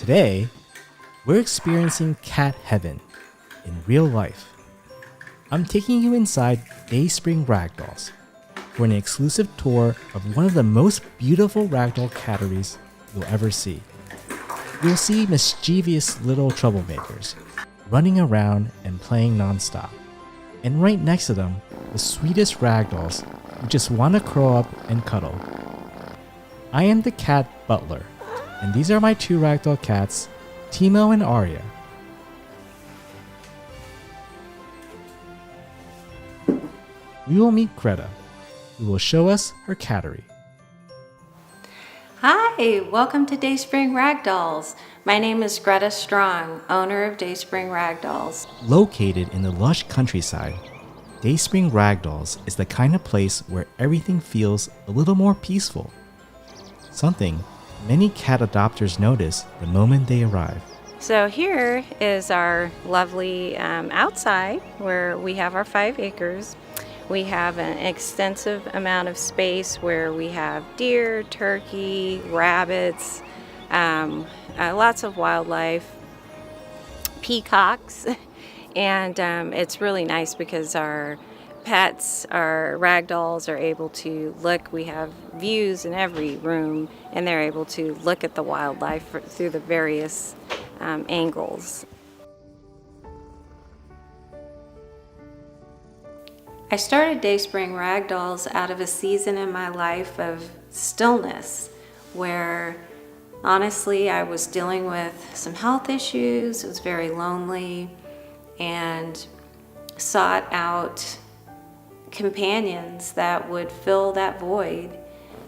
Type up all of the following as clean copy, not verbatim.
Today, we're experiencing cat heaven in real life. I'm taking you inside Dayspring Ragdolls for an exclusive tour of one of the most beautiful ragdoll catteries you'll ever see. You'll see mischievous little troublemakers running around and playing nonstop. And right next to them, the sweetest ragdolls who just want to curl up and cuddle. I am the cat butler, and these are my two ragdoll cats, Timo and Arya. We will meet Greta, who will show us her cattery. Hi, welcome to Dayspring Ragdolls. My name is Greta Strong, owner of Dayspring Ragdolls. Located in the lush countryside, Dayspring Ragdolls is the kind of place where everything feels a little more peaceful. Something many cat adopters notice the moment they arrive. So here is our lovely outside where we have our 5 acres. We have an extensive amount of space where we have deer, turkey, rabbits, lots of wildlife, peacocks, and it's really nice because our pets, our ragdolls, are able to look. We have views in every room, and they're able to look at the wildlife through the various angles. I started Dayspring Ragdolls out of a season in my life of stillness where honestly I was dealing with some health issues, it was very lonely, and sought out companions that would fill that void.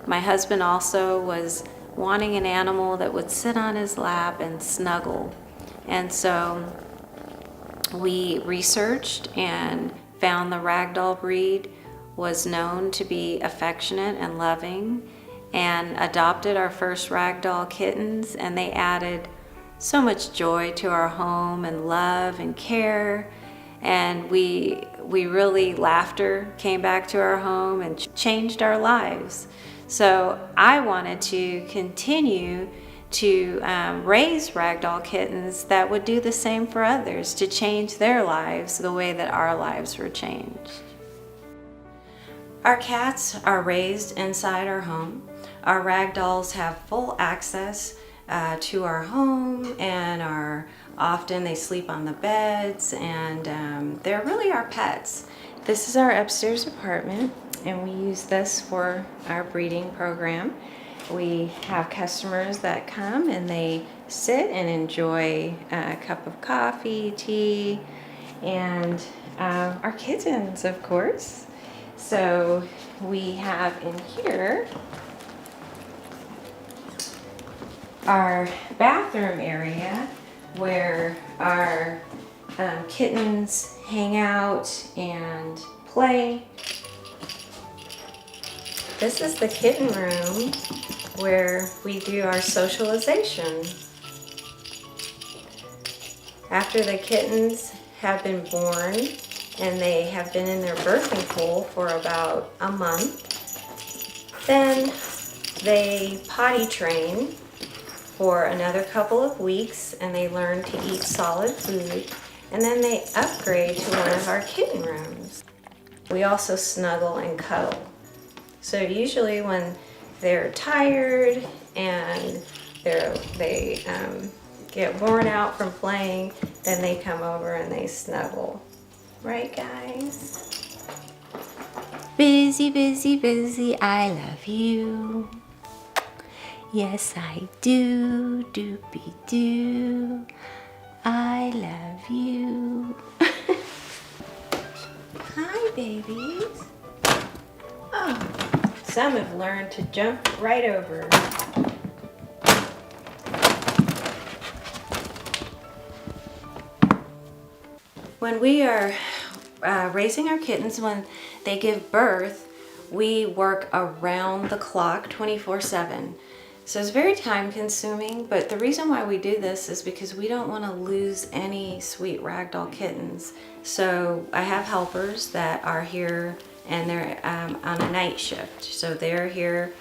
My husband also was wanting an animal that would sit on his lap and snuggle, and so we researched and found the Ragdoll breed was known to be affectionate and loving, and adopted our first Ragdoll kittens, and they added so much joy to our home and love and care, and we really, laughter came back to our home and changed our lives. So I wanted to continue to raise ragdoll kittens that would do the same for others, to change their lives the way that our lives were changed. Our cats are raised inside our home. Our ragdolls have full access to our home, and often they sleep on the beds, and they're really our pets. This is our upstairs apartment, and we use this for our breeding program. We have customers that come and they sit and enjoy a cup of coffee, tea, and our kittens, of course. So we have in here our bathroom area where our kittens hang out and play. This is the kitten room where we do our socialization. After the kittens have been born and they have been in their birthing pool for about a month, then they potty train for another couple of weeks, and they learn to eat solid food, and then they upgrade to one of our kitten rooms. We also snuggle and cuddle. So usually when they're tired and they get worn out from playing, then they come over and they snuggle. Right, guys? Busy, busy, busy, I love you. Yes, I do, doopy doo. I love you. Hi, babies. Oh, some have learned to jump right over. When we are raising our kittens, when they give birth, we work around the clock 24/7. So it's very time consuming, but the reason why we do this is because we don't want to lose any sweet ragdoll kittens. So I have helpers that are here, and they're on a night shift. So they're here.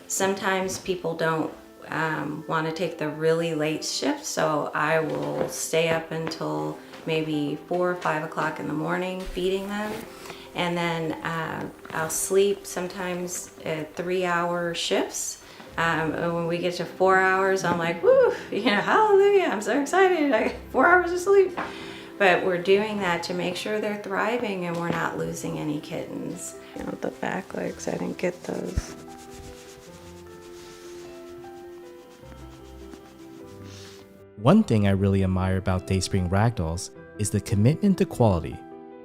Sometimes people don't want to take the really late shift, so I will stay up until maybe 4 or 5 o'clock in the morning feeding them. And then I'll sleep sometimes at 3-hour shifts. And when we get to 4 hours, I'm like, woo, hallelujah, I'm so excited. I got 4 hours of sleep. But we're doing that to make sure they're thriving and we're not losing any kittens. The back legs, I didn't get those. One thing I really admire about Dayspring Ragdolls is the commitment to quality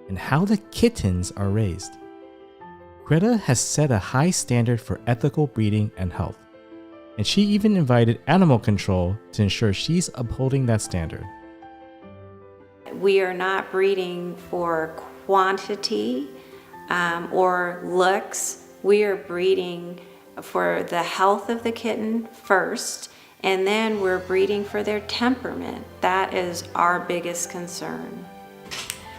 and how the kittens are raised. Greta has set a high standard for ethical breeding and health, and she even invited animal control to ensure she's upholding that standard. We are not breeding for quantity or looks. We are breeding for the health of the kitten first, and then we're breeding for their temperament. That is our biggest concern.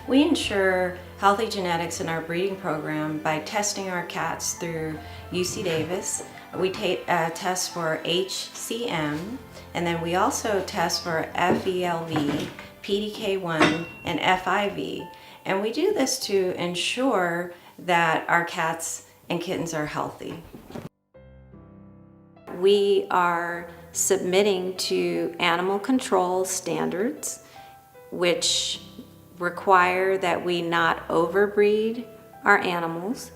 We ensure healthy genetics in our breeding program by testing our cats through UC Davis. We test for HCM, and then we also test for FELV, PDK1, and FIV. And we do this to ensure that our cats and kittens are healthy. We are submitting to animal control standards, which require that we not overbreed our animals.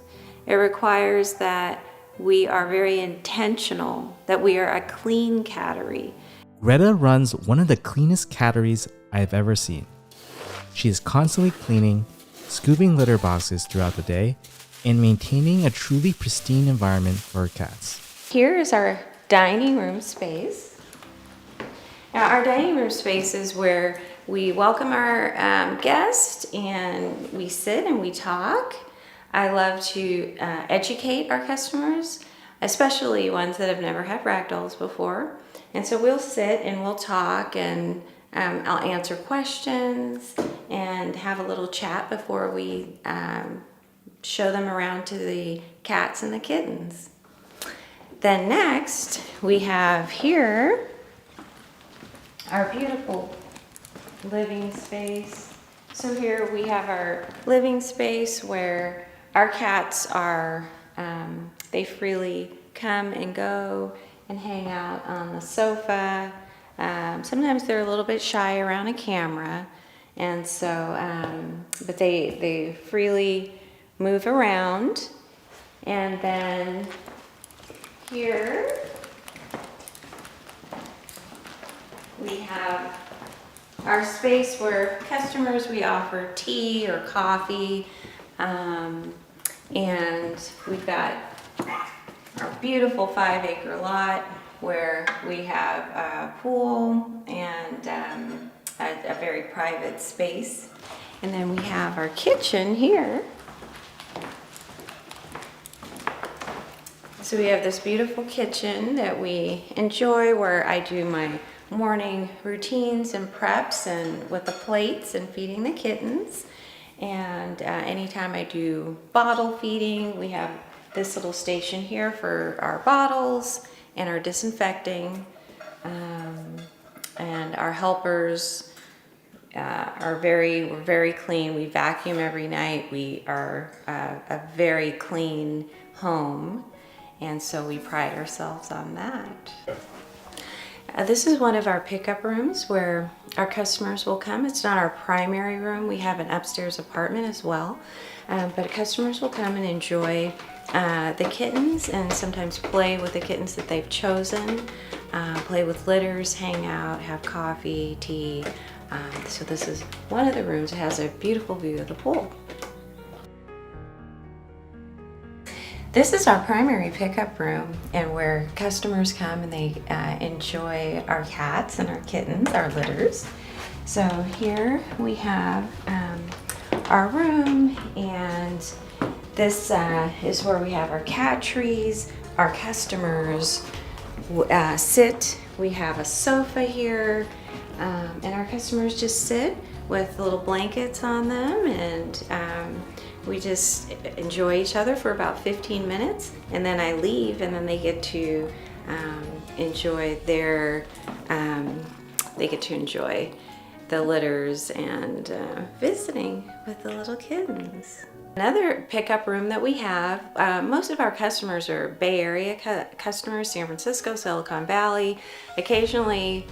It requires that we are very intentional, that we are a clean cattery. Greta runs one of the cleanest catteries I have ever seen. She is constantly cleaning, scooping litter boxes throughout the day, and maintaining a truly pristine environment for her cats. Here is our dining room space. Now, our dining room space is where we welcome our guests and we sit and we talk. I love to educate our customers, especially ones that have never had Ragdolls before. And so we'll sit and we'll talk, and I'll answer questions and have a little chat before we show them around to the cats and the kittens. Then next, we have here our beautiful living space. So here we have our living space where our cats are, they freely come and go and hang out on the sofa. Sometimes they're a little bit shy around a camera, and so, but they freely move around. And then here we have our space where customers, we offer tea or coffee, and we've got our beautiful 5-acre lot where we have a pool and a very private space. And then we have our kitchen here. So we have this beautiful kitchen that we enjoy, where I do my morning routines and preps and with the plates and feeding the kittens. And anytime I do bottle feeding, we have this little station here for our bottles and our disinfecting. And our helpers we're very clean. We vacuum every night. We are a very clean home, and so we pride ourselves on that. This is one of our pickup rooms where our customers will come. It's not our primary room. We have an upstairs apartment as well, but customers will come and enjoy the kittens and sometimes play with the kittens that they've chosen, play with litters, hang out, have coffee, tea. So this is one of the rooms that has a beautiful view of the pool. This is our primary pickup room, and where customers come and they enjoy our cats and our kittens, our litters. So here we have our room, and this is where we have our Catteries. Our customers sit. We have a sofa here, and our customers just sit with little blankets on them, and we just enjoy each other for about 15 minutes, and then I leave, and then they get to enjoy they get to enjoy the litters and visiting with the little kittens. Another pickup room that we have, most of our customers are Bay Area customers, San Francisco, Silicon Valley. Occasionally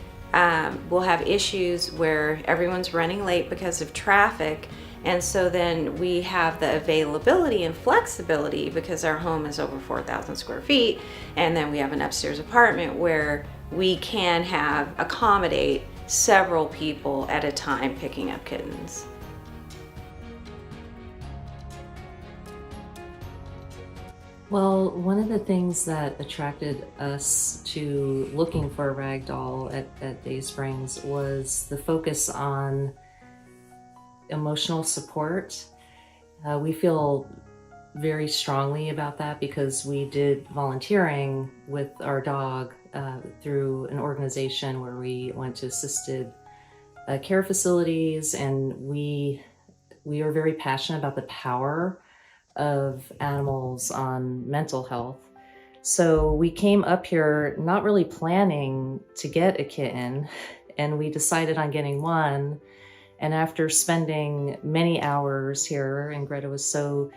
we'll have issues where everyone's running late because of traffic, and so then we have the availability and flexibility because our home is over 4,000 square feet, and then we have an upstairs apartment where we can accommodate several people at a time picking up kittens. Well, one of the things that attracted us to looking for a ragdoll at Day Springs was the focus on emotional support. We feel very strongly about that because we did volunteering with our dog through an organization where we went to assisted care facilities, and we are very passionate about the power of animals on mental health. So we came up here not really planning to get a kitten, and we decided on getting one. And after spending many hours here, and Greta was so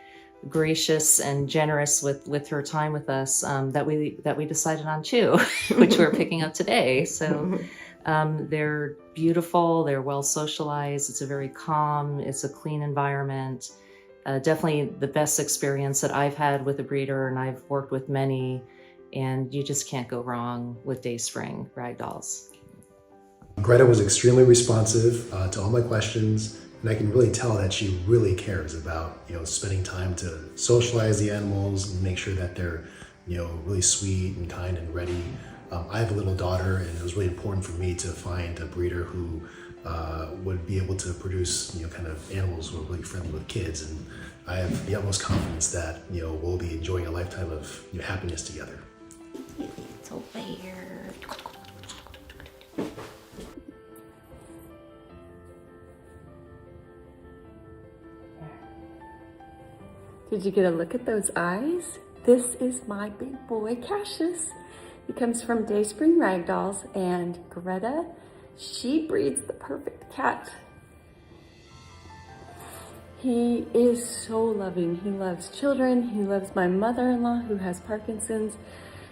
gracious and generous with her time with us, that we decided on two, which we're picking up today. So they're beautiful, they're well socialized, it's a very calm, it's a clean environment. Definitely the best experience that I've had with a breeder, and I've worked with many, and you just can't go wrong with Dayspring Ragdolls. Greta was extremely responsive to all my questions, and I can really tell that she really cares about spending time to socialize the animals and make sure that they're really sweet and kind and ready. I have a little daughter, and it was really important for me to find a breeder who would be able to produce kind of animals who are really friendly with kids, and I have the utmost confidence that we'll be enjoying a lifetime of happiness together. It's over here. Did you get a look at those eyes? This is my big boy, Cassius. He comes from Dayspring Ragdolls, and Greta, she breeds the perfect cat. He is so loving. He loves children. He loves my mother-in-law who has Parkinson's.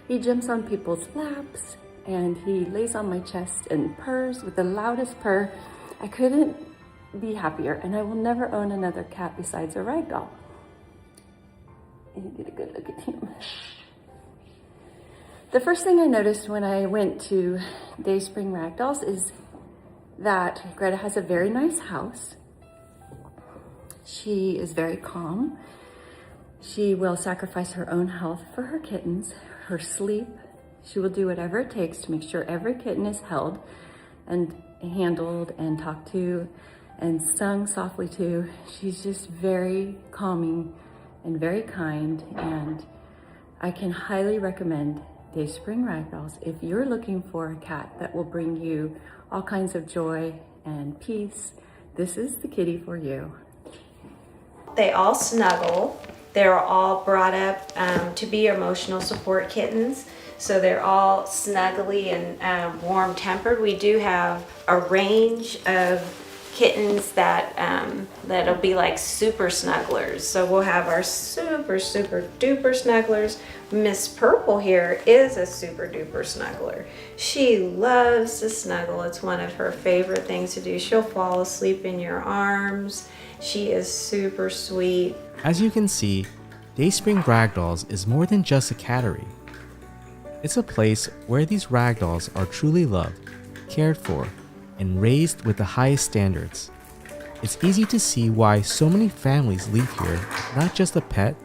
He jumps on people's laps, and he lays on my chest and purrs with the loudest purr. I couldn't be happier, and I will never own another cat besides a ragdoll. And get a good look at him. The first thing I noticed when I went to Dayspring Ragdolls is that Greta has a very nice house. She is very calm. She will sacrifice her own health for her kittens, her sleep. She will do whatever it takes to make sure every kitten is held and handled and talked to and sung softly to. She's just very calming and very kind, and I can highly recommend Dayspring Ragdolls if you're looking for a cat that will bring you all kinds of joy and peace. This is the kitty for you. They all snuggle. They're all brought up to be emotional support kittens. So they're all snuggly and warm tempered. We do have a range of kittens that'll be like super snugglers. So we'll have our super duper snugglers. Miss Purple here is a super duper snuggler. She loves to snuggle. It's one of her favorite things to do. She'll fall asleep in your arms. She is super sweet. As you can see, Dayspring Ragdolls is more than just a cattery. It's a place where these ragdolls are truly loved, cared for, and raised with the highest standards. It's easy to see why so many families leave here not just a pet,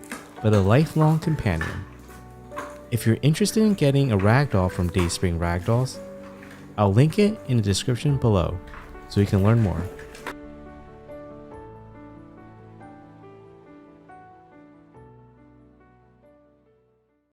but a lifelong companion. If you're interested in getting a ragdoll from Dayspring Ragdolls, I'll link it in the description below so you can learn more.